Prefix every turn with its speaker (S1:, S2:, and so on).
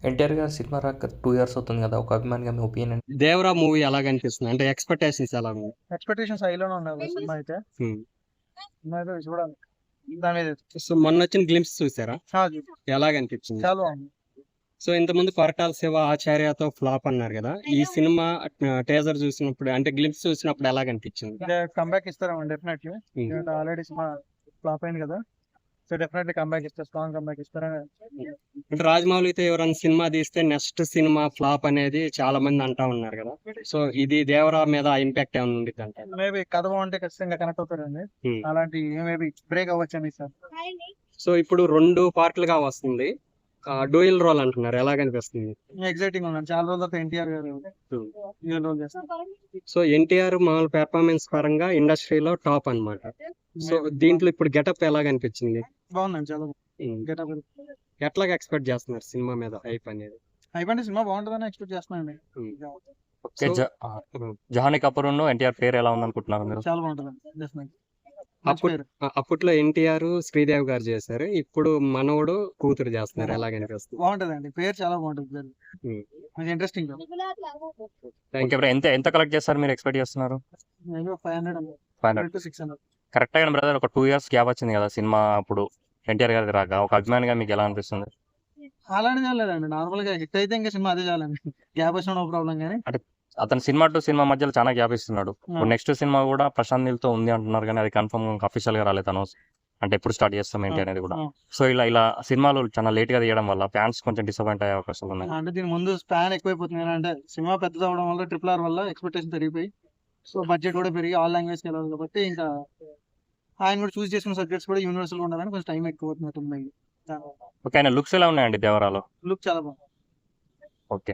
S1: ఎన్టీఆర్ గారి సినిమా రాక 2 ఇయర్స్ అవుతుంది కదా! ఒక అభిమానిగా మీ ఒపీనియన్?
S2: దేవరా మూవీ ఎలాగనిపిస్తుంది? అంటే ఎక్స్‌పెక్టేషన్స్ ఎలా ఉన్నాయి?
S3: ఎక్స్పెక్టేషన్స్ హైలోనే ఉన్నాయి బ్రో సినిమా అయితే.
S2: హ్మ్.
S3: సినిమా అయితే చూడాలి. దాని మీద
S2: సో మొన్నొచ్చిన గ్లింప్స్ చూసారా?
S3: చూసాం.
S2: ఎలాగనిపించింది?
S3: చాలా బాగుంది.
S2: సో ఇంతకుముందు 'కొరటాల శివ ఆచార్యతో' ఫ్లాప్ అన్నారు కదా! ఈ సినిమా టీజర్ చూసినప్పుడు అంటే గ్లింప్స్ చూసినప్పుడు ఎలాగనిపించింది?
S3: కంబ్యాక్ ఇస్తారేమో డెఫినెట్లీ.
S2: హ్మ్.
S3: ఆల్రెడీ సినిమా ఫ్లాప్ అయింది కదా! సో డెఫినెట్లీ కంబ్యాక్ ఇస్తారు. స్ట్రాంగ్ కంబ్యాక్ ఇస్తారని.
S2: అంటే రాజమౌళితో ఎవరైనా సినిమా తీస్తే నెక్స్ట్ సినిమా ఫ్లాప్ అనేది చాలా మంది అంటా ఉన్నారు కదా! సో ఇది దేవరా మీద ఇంపాక్ట్ ఏమైనా ఉండిద్దంటారా?
S3: మేబీ కథ బాగుంటే ఖచ్చితంగా కనెక్ట్ అవుతారండి.
S2: హ్మ్.
S3: అలాంటి మేబీ బ్రేక్ అవ్వచ్చని సార్.
S2: సో ఇప్పుడు 2 పార్ట్‌లుగా వస్తుంది. డ్యూయల్ రోల్ అంటున్నారు. ఎలాగనిపిస్తుంది?
S3: ఎగ్జైటింగ్ ఉన్నాను. చాలా రోజుల తర్వాత ఎన్టీఆర్ గారు
S2: హ్మ్.
S3: రియల్ రోల్ చేస్తారు.
S2: సో ఎన్టీఆర్ మామూలు పెర్ఫార్మెన్స్ పరంగా ఇండస్ట్రీలో టాప్ అన్నమాట. సో దీంట్లో ఇప్పుడు గెటప్ ఎలాగనిపించింది?
S3: బాగుందండి చాలా బాగుంది.
S2: హ్మ్.
S3: గెటప్
S2: ఎట్లాగా ఎక్స్‌పెక్ట్ చేస్తున్నారు సినిమా మీద హైప్ అనేది?
S3: అయిపోయింది. సినిమా బాగుంటుందని ఎక్స్పెక్ట్ చేస్తున్నానండి.
S2: హ్మ్.
S1: ఓకే.
S2: సో
S1: హ్మ్. 'జానీ కపూర్‌ను ఎన్టీఆర్ పేరు ఎలా ఉందనుకుంటున్నారు మీరు?
S3: చాలా బాగుంటుందండి డెఫినెట్లీ.
S2: అప్పట్లో ఎన్టీఆర్, శ్రీదేవి గారు చేశారు. ఇప్పుడు మనవడు కూతురు చేస్తున్నారు. ఎలాగనిపిస్తుంది?
S3: బాగుంటుందండి. పేరు చాలా బాగుంటుంది.
S2: హ్మ్.
S3: కొంచెం ఇంట్రెస్టింగ్.
S2: Thank
S1: okay bro. ఎంత కలెక్ట్ చేస్తారు మీరు ఎక్స్‌పెక్ట్ చేస్తున్నారు?
S3: 500
S1: 500
S3: to 600.
S1: కరెక్టే బ్రదర్. ఒక 2 ఇయర్స్ గ్యాప్ వచ్చింది కదా సినిమా అప్పుడు ఎన్టీఆర్ గారిది రాక. ఒక అభిమానిగా మీకు ఎలా అనిపిస్తుంది?
S3: అలాంటి చాలేదండి. నార్మల్ గా హిట్ అయితే ఇంకా సినిమా అదే చాలండి. గ్యాప్ వచ్చిన నో ప్రాబ్లం కానీ.
S1: అంటే అతను సినిమా టు సినిమా మధ్యలో చాలా గ్యాప్ ఇస్తున్నాడు. ఇప్పుడు నెక్స్ట్ సినిమా కూడా ప్రశాంత్ నీల్‌తో ఉంది అంటున్నారు కానీ అది కన్ఫర్మ్ అఫీషియల్‌గా రాలేదు అనౌన్స్. అంటే ఎప్పుడు స్టార్ట్ చేస్తాం ఏంటి అనేది కూడా. సో ఇలా సినిమాలు చాలా లేట్‌గా తీయడం వల్ల ఫ్యాన్స్ కొంచెం డిసప్పాయింట్ అయ్యే అవకాశాలు ఉన్నాయి.
S3: అంటే దీని ముందు స్పాన్ ఎక్కువైపోతుంది. అంటే సినిమా పెద్దది అవడం వల్ల RRR వల్ల ఎక్స్పెక్టేషన్ పెరిగిపోయి, సో బడ్జెట్ కూడా పెరిగి ఆల్ లాంగ్వేజ్కి వెళ్ళాలి కాబట్టి ఇంకా ఆయన కూడా చూస్ చేసుకున్న సబ్జెక్ట్స్ కూడా యూనివర్సల్ ఉండాలని కొంచెం టైం ఎక్కువ అవుతున్నట్టుంది.
S1: ఓకే. ఆయన లుక్స్ ఎలా ఉన్నాయండి దేవరాలో?
S3: లుక్ చాలా బాగుంది.
S1: ఓకే.